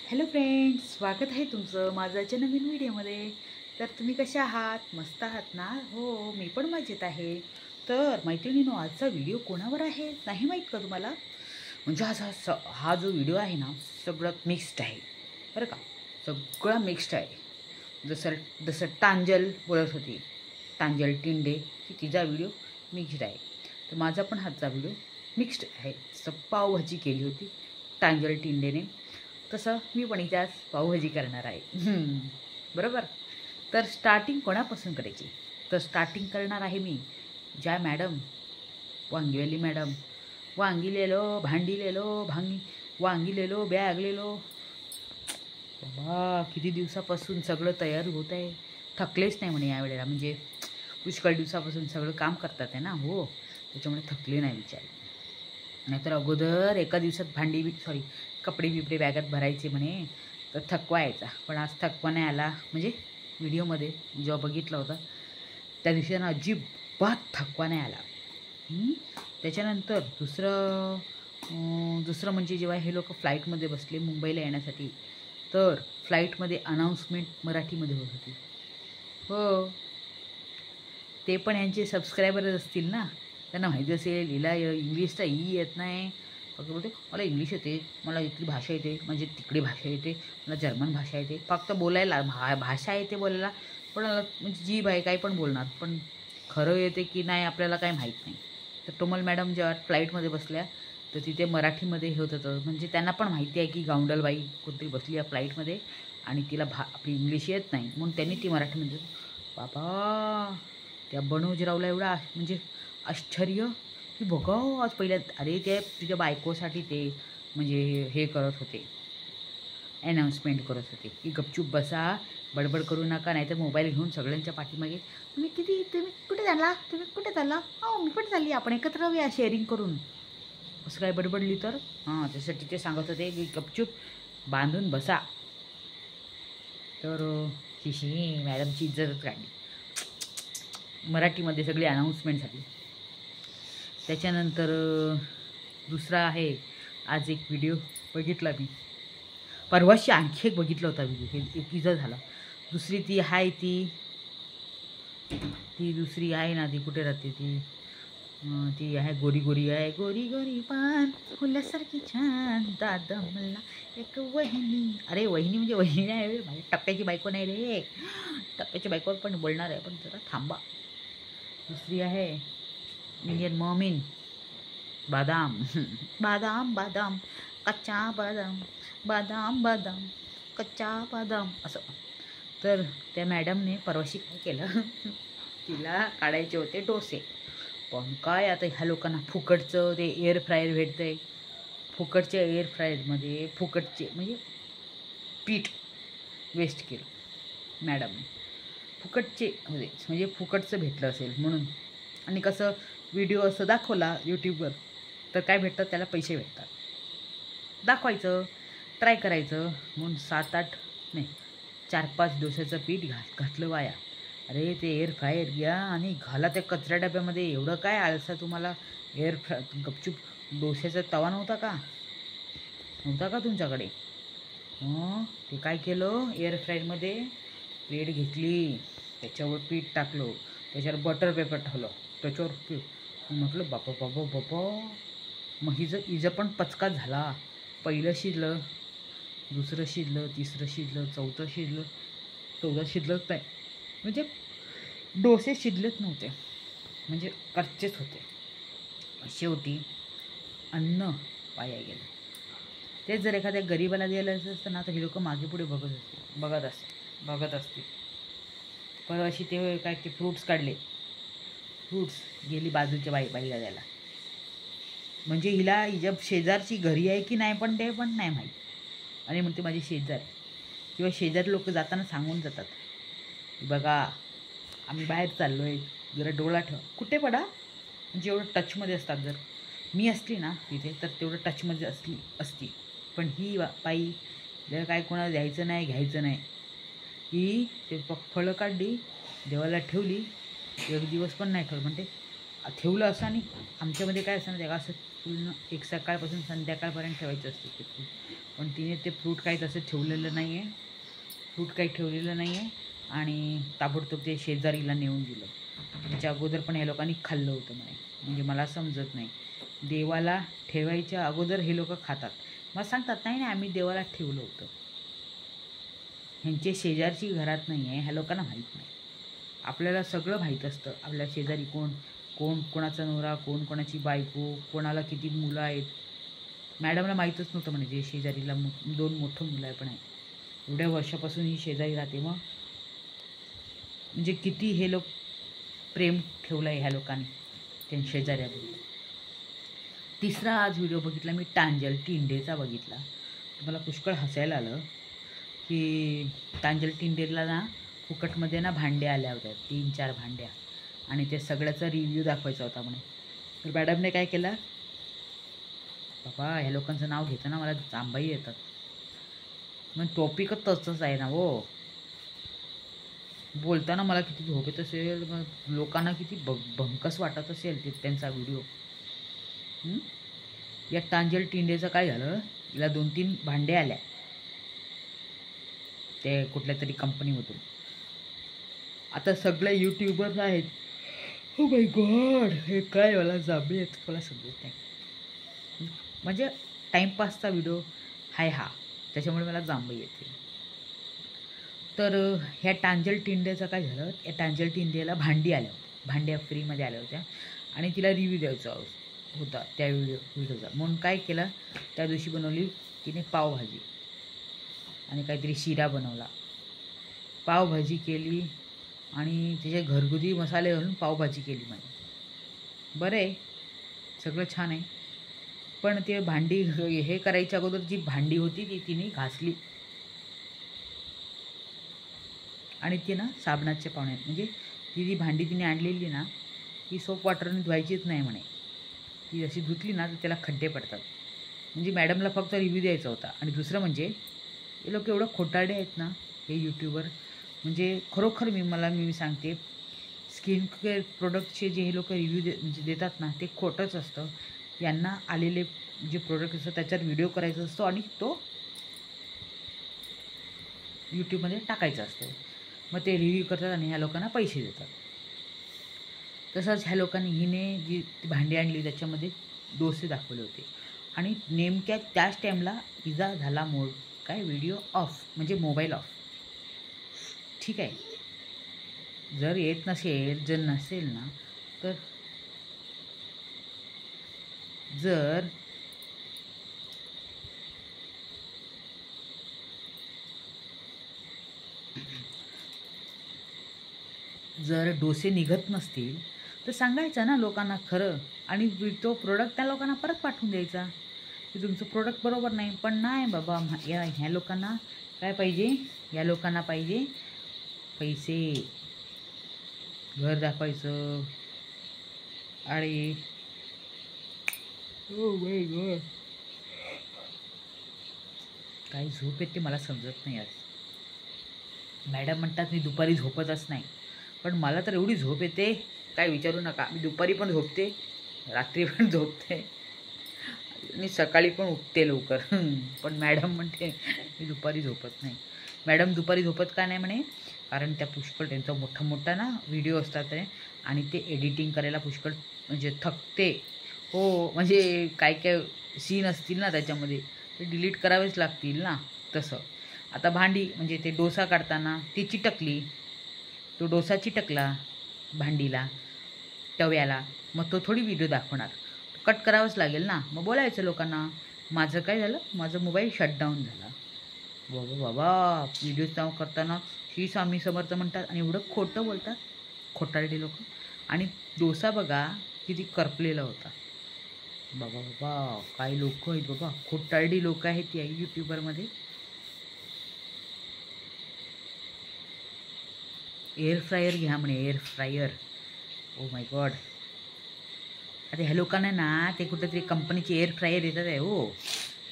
Hello friends, स्वागत आहे तुमचं माझ्याच्या नवीन व्हिडिओमध्ये. तर तुम्ही कशा आहात? मस्त आहात ना? हो, मी पण मजेत आहे. तर मैत्रिणींनो, आजचा व्हिडिओ कोणावर आहे नाही माहीत का तुम्हाला? म्हणजे हा जो व्हिडिओ आहे ना, सगळं मिक्स्ड आहे बरं का. सगळं मिक्स्ड आहे. जसं जसं टांजल बोलत होती, टांजल टिंडे, की तिचा व्हिडिओ मिक्स्ड आहे. तर माझा पण हातचा व्हिडिओ मिक्स्ड आहे. जसं पावभाजी केली होती टांजल टिंडेने, तसं मी पण इथे आज पावभाजी करणार आहे. बरोबर. तर स्टार्टिंग कोणापासून करायची? तर स्टार्टिंग करणार आहे मी, ज्या मॅडम, वांगीवाली मॅडम, वांगी लेलो, भांडी लेलो, वांगी लेलो, बॅग लेलो. बाबा, किती दिवसापासून सगळं तयार होत आहे. थकलेच नाही म्हणे यावेळेला. म्हणजे पुष्कळ दिवसापासून सगळं काम करतात आहे ना. हो, त्याच्यामुळे थकले नाही विचार. नाहीतर अगोदर एका दिवसात कपडे बिपडे बॅगात भरायचे म्हणे, तर थकवा यायचा. पण आज थकवा नाही आला. म्हणजे व्हिडिओमध्ये जेव्हा बघितला होता त्या दिवशी त्यांना अजिबात थकवा नाही आला. त्याच्यानंतर दुसरं म्हणजे जेव्हा हे लोक फ्लाईटमध्ये बसले मुंबईला येण्यासाठी, तर फ्लाईटमध्ये अनाऊन्समेंट मराठीमध्ये होत होती. हो, ते पण यांचे सबस्क्रायबरच असतील ना, त्यांना माहिती असेल हिला इंग्लिशचा येत नाही. फक्त बोलते मला इंग्लिश येते, मला इथली भाषा येते, म्हणजे तिकडे भाषा येते, मला जर्मन भाषा येते. फक्त बोलायला भाषा येते बोलायला, पण म्हणजे जी बाई काही पण बोलणार, पण खरं येते की नाही आपल्याला काही माहीत नाही. तर टोमल मॅडम जेव्हा फ्लाईटमध्ये बसल्या, तर तिथे मराठीमध्ये हे होतं. म्हणजे त्यांना पण माहिती आहे की गावंडलबाई कोणतरी बसली आहे फ्लाईटमध्ये आणि तिला आपली इंग्लिश येत नाही, म्हणून त्यांनी ती मराठीमध्ये. बाबा, त्या बनोजीरावला एवढा म्हणजे आश्चर्य की बघा आज पहिल्या. अरे ते तुझ्या बायकोसाठी ते म्हणजे हे करत होते, अनाऊन्समेंट करत होते की गपचूप बसा, बडबड करू नका, नाहीतर मोबाईल घेऊन सगळ्यांच्या पाठीमागे तुम्ही कुठे चालला? हो, मी पण चालली, आपण एकत्र राहूया शेअरिंग करून. असं काय बडबडली तर हां, त्यासाठी ते सांगत होते की गपचूप बांधून बसा. तर शिशी मॅडमची इज्जतच काढली मराठीमध्ये सगळी अनाऊन्समेंट झाली. त्याच्यानंतर दुसरा आहे, आज एक व्हिडिओ बघितला मी, परवाशी आणखी एक बघितला होता व्हिडिओ, हे एक इजा झाला. दुसरी ती आहे, ती दुसरी आहे ना, ती कुठे राहते ती आहे, गोरी गोरी आहे, गोरी गोरी पान फुलासारखी छान दादा मला एक वहिनी. अरे वहिनी म्हणजे वहिनी नाही, माझी टप्प्याची बायको नाही रे. टप्प्याची बायकोवर पण बोलणार आहे, पण जरा थांबा. दुसरी आहे इंडियन मॉमिन, बादाम बादाम बादाम कच्चा बादाम, बादाम बादाम कच्चा बादाम असं. तर त्या मॅडमने परवाशी काय केलं, तिला काढायचे होते डोसे. पण काय आता ह्या लोकांना फुकटचं ते एअर फ्रायर भेटतं आहे. फुकटच्या एअर फ्रायरमध्ये फुकटचे म्हणजे पीठ वेस्ट केलं मॅडमने. फुकटचे म्हणजे फुकटचं भेटलं असेल म्हणून. आणि कसं व्हिडिओ असं दाखवला यूट्यूबवर, तर काय भेटतं, त्याला पैसे भेटतात. दाखवायचं, ट्राय करायचं, म्हणून 7-8 नाही 4-5 डोश्याचं पीठ घातलं वाया. अरे ते एअर फ्रायर घ्या आणि घाला त्या कचऱ्या डब्यामध्ये. एवढं काय आळसा तुम्हाला? गपचूप डोश्याचा तवा नव्हता का तुमच्याकडे? ते काय केलं, एअर फ्रायरमध्ये प्लेट घेतली, त्याच्यावर पीठ टाकलं, त्याच्यावर बटर पेपर ठेवलं, त्याच्यावर पीठ. म्हटलं बापा बाबा बाबा, मग हिचं पण पचका झाला. पहिलं शिजलं, दुसरं शिजलं, तिसरं शिजलं, चौथं शिजलं, 14 शिजलंच नाही. म्हणजे डोसे शिजलेच नव्हते, म्हणजे कच्चेच होते. शेवटी अन्न वाया गेलं. तेच जर एखाद्या गरीबाला द्यायला असतं ना, तर हे लोक मागे पुढे बघत असते. पण अशी ते काय ते फ्रूट्स काढले, फ्रूट्स गेली बाजूच्या बाईला द्यायला. म्हणजे हिच्या शेजारची घरी आहे की नाही पण ते पण नाही माहीत. आणि म्हणते माझी शेजार, किंवा शेजारी लोक जाताना सांगून जातात, बघा आम्ही बाहेर चाललो आहे, जरा डोळा ठेवा. कुठे पडा, म्हणजे एवढं टचमध्ये असतात. जर मी असली ना तिथे तर तेवढं टचमध्ये असती. पण ही बाई काय कोणाला द्यायचं नाही, घ्यायचं नाही. ही ते फळं काढली, देवाला ठेवली, एक दिवस पण नाही ठेवलं. म्हणते ठेवलं असं. आणि आमच्यामध्ये काय असतं ना त्याला, असं पूर्ण एक सकाळपासून संध्याकाळपर्यंत ठेवायचं असते ते फ्रूट. पण तिने ते फ्रूट काही तसं ठेवलेलं नाही आहे, फ्रूट काही ठेवलेलं नाही आहे. आणि ताबडतोब ते शेजारीला नेऊन दिलं. त्याच्या अगोदर पण या लोकांनी खाल्लं होतं म्हणे. म्हणजे मला समजत नाही, देवाला ठेवायच्या अगोदर हे लोक खातात. मला सांगतात नाही नाही आम्ही देवाला ठेवलं होतं. ह्यांचे शेजारची घरात नाही आहे, ह्या लोकांना माहीत नाही. आपल्याला सगळं माहीत असतं. आपल्या शेजारी कोण कोण कोणाचा नवरा, कोण कोणाची बायको, कोणाला किती मुलं आहेत. मॅडमला माहीतच नव्हतं म्हणजे जे शेजारीला 2 मोठं मुलं आहे पण आहे. एवढ्या वर्षापासून ही शेजारी राहते. मग म्हणजे किती हे लोक प्रेम ठेवलं आहे ह्या लोकांनी त्यांच्या शेजाऱ्याबरोबर. तिसरा आज व्हिडिओ बघितला मी टांजल टिंडेचा बघितला. मला पुष्कळ हसायला आलं की टांजल टिंडेला ना फुकटमध्ये ना भांड्या आल्या होत्या, 3-4 भांड्या. आणि ते सगळ्याचा रिव्ह्यू दाखवायचा होता म्हणे. तर मॅडमने काय केलं, बाबा ह्या लोकांचं नाव घेतं ना मला जांबाई येतात. मग टॉपिकच तसंच आहे ना हो. बोलताना मला किती झोप येत असेल, मग लोकांना किती भंकस वाटत असेल ते त्यांचा व्हिडिओ. या टांजल टिंडेचं काय झालं, तिला 2-3 भांडे आल्या ते कुठल्या तरी कंपनीमधून. आता सगळे यूट्यूबर्स आहेत. ओ माय गॉड, हे काय मला जांभळी येत मला समजत नाही. म्हणजे टाईमपासचा व्हिडिओ हाय हा, त्याच्यामुळे मला जांभळी येते. तर ह्या टांजल टिंडेचं काय झालं, या टांजल टिंडेला भांडी आल्या होत्या, भांड्या फ्रीमध्ये आल्या होत्या. आणि तिला रिव्ह्यू द्यायचा होता त्या व्हिडिओचा. म्हणून काय केलं, त्या दिवशी बनवली तिने पावभाजी आणि काहीतरी शिरा बनवला. पावभाजी केली आणि त्याचे घरगुती मसाले घालून पावभाजी केली म्हणे. बरं आहे, सगळं छान आहे. पण ते भांडी हे करायच्या अगोदर जी भांडी होती ती तिने घासली. आणि ती ना साबणाच्या पाण्यात, म्हणजे ती जी भांडी तिने आणलेली ना ती सोप वॉटरने धुवायचीच नाही म्हणे. ती जशी धुतली ना तर त्याला खड्डे पडतात. म्हणजे मॅडमला फक्त रिव्ह्यू द्यायचा होता. आणि दुसरं म्हणजे हे लोक एवढं खोटारडे आहेत ना हे यूट्यूबर. म्हणजे खरोखर मी सांगते, स्किन केअर प्रोडक्टचे जे हे लोक रिव्ह्यू म्हणजे देतात ना ते खोटंच असतं. यांना आलेले जे प्रोडक्ट असतं त्याच्यात व्हिडिओ करायचा असतो आणि तो यूट्यूबमध्ये टाकायचा असतो. मग ते रिव्ह्यू करतात आणि ह्या लोकांना पैसे देतात. तसंच ह्या लोकांनी हिने जी भांडी आणली त्याच्यामध्ये डोसे दाखवले होते. आणि नेमक्या त्याच टाईमला हिचा झाला काय व्हिडिओ ऑफ, म्हणजे मोबाईल ऑफ. ठीक आहे, जर येत नसेल, जर नसेल ना तर जर डोसे निघत नसतील तर सांगायचं ना लोकांना खरं. आणि तो प्रोडक्ट त्या लोकांना परत पाठवून द्यायचा की तुमचं प्रोडक्ट बरोबर नाही. पण नाही बाबा, ह्या लोकांना काय पाहिजे, या लोकांना पाहिजे पैसे, घर दाखवायचं. आणि ओ माय गॉड, काही झोप येते मला समजत नाही. आज मॅडम म्हणतात मी दुपारी झोपतच नाही, पण मला तर एवढी झोप येते काय विचारू नका. मी दुपारी पण झोपते, रात्री पण झोपते आणि सकाळी पण उठते लवकर. पण मॅडम म्हणते मी दुपारी झोपत नाही. मॅडम दुपारी झोपत का नाही म्हणे, कारण त्या पुष्कळ त्यांचा मोठा ना व्हिडिओ असतात आणि ते एडिटिंग करायला पुष्कळ म्हणजे थकते हो. म्हणजे काय काय सीन असतील ना त्याच्यामध्ये ते डिलीट करावेच लागतील ना. तसं आता भांडी म्हणजे ते डोसा काढताना ती चिटकली, तो डोसा चिटकला भांडीला, तव्याला, मग तो थोडी व्हिडिओ दाखवणार, कट करावंच लागेल ना. मग बोलायचं लोकांना माझं काय झालं, माझा मोबाईल शटडाऊन झाला. बाबा बाबा, व्हिडिओज नाव करताना श्री स्वामी समर्थ म्हणतात आणि एवढं खोटं बोलतात खोटारडे लोक. आणि डोसा बघा किती करपलेला होता. बाबा बाबा, काही लोक आहेत बाबा, खोटारडी लोक आहेत या यूट्यूबरमध्ये. एअर फ्रायर घ्या म्हणे, air fryer. Oh my God, आता ह्या लोकांना ना ते कुठेतरी कंपनीची एअर फ्रायर येतात आहे हो.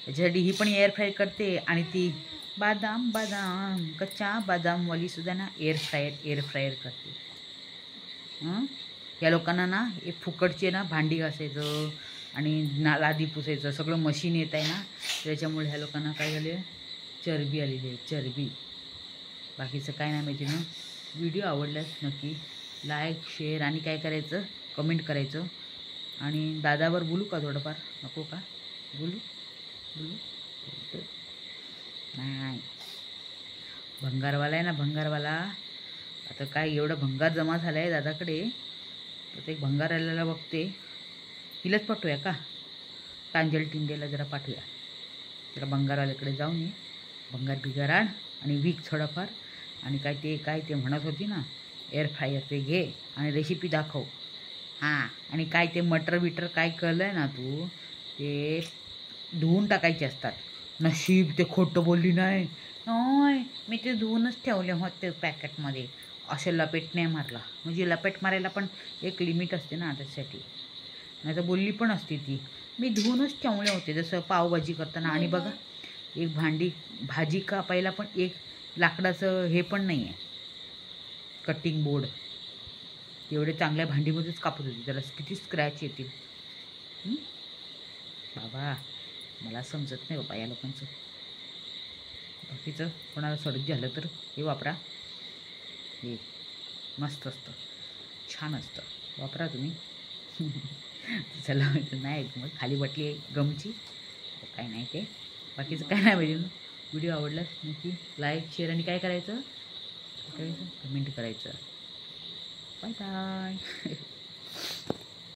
त्याच्यासाठी ही पण एअर फ्राय करते आणि ती बदाम कच्चा बदामवाली सुद्धा ना एअर फ्रायर करते. या लोकांना ना एक फुकटचे ना भांडी घासायचं आणि लादी पुसायचं सगळं मशीन येत आहे ना, त्याच्यामुळे ह्या लोकांना काय झाले, चरबी आलेली आहे, चरबी. बाकीचं काय नाही माहिती ना. व्हिडिओ आवडल्यास नक्की लाईक शेअर आणि काय करायचं, कमेंट करायचं. आणि दादावर बोलू का थोडंफार, नको का बोलू नाही. भंगारवाला आहे ना, भंगारवाला. आता काय एवढं भंगार जमा झाला आहे दादाकडे, तर ते भंगारवाल्याला बघते. हिलाच पाठवूया का, कांजल टिंडेला जरा पाठवूया. जरा भंगारवाल्याकडे जाऊन ये, भंगार बिगार आण आणि विक थोडंफार. आणि काय ते म्हणत होती ना, एअर फ्रायर ते घे आणि रेसिपी दाखव. हां, आणि काय ते मटर बिटर काय कळलं आहे ना तू, ते धुवून टाकायचे असतात. नशीब ते खोटं बोलली नाही. होय, मी ते धुवूनच ठेवले होते पॅकेटमध्ये. असे लपेट नाही मारला. म्हणजे लपेट मारायला पण एक लिमिट असते ना त्याच्यासाठी. नाही तर बोलली पण असते ती, मी धुवूनच ठेवले होते. जसं पावभाजी करताना. आणि बघा, एक भाजी कापायला पण एक लाकडाचं हे पण नाही आहे, कटिंग बोर्ड. एवढे चांगल्या भांडीमध्येच कापत होती. त्याला किती स्क्रॅच येतील बाबा. मला समजत नाही बाबा या लोकांचं. बाकीचं कोणाला सडक झालं तर हे वापरा, हे मस्त असतं, छान असतं, वापरा तुम्ही. चला नाही मग खाली बटली गमची काय नाही ते. बाकीचं काय नाही पाहिजे. व्हिडिओ आवडलास नक्की लाईक शेअर आणि काय करायचं, कमेंट करायचं. Bye bye.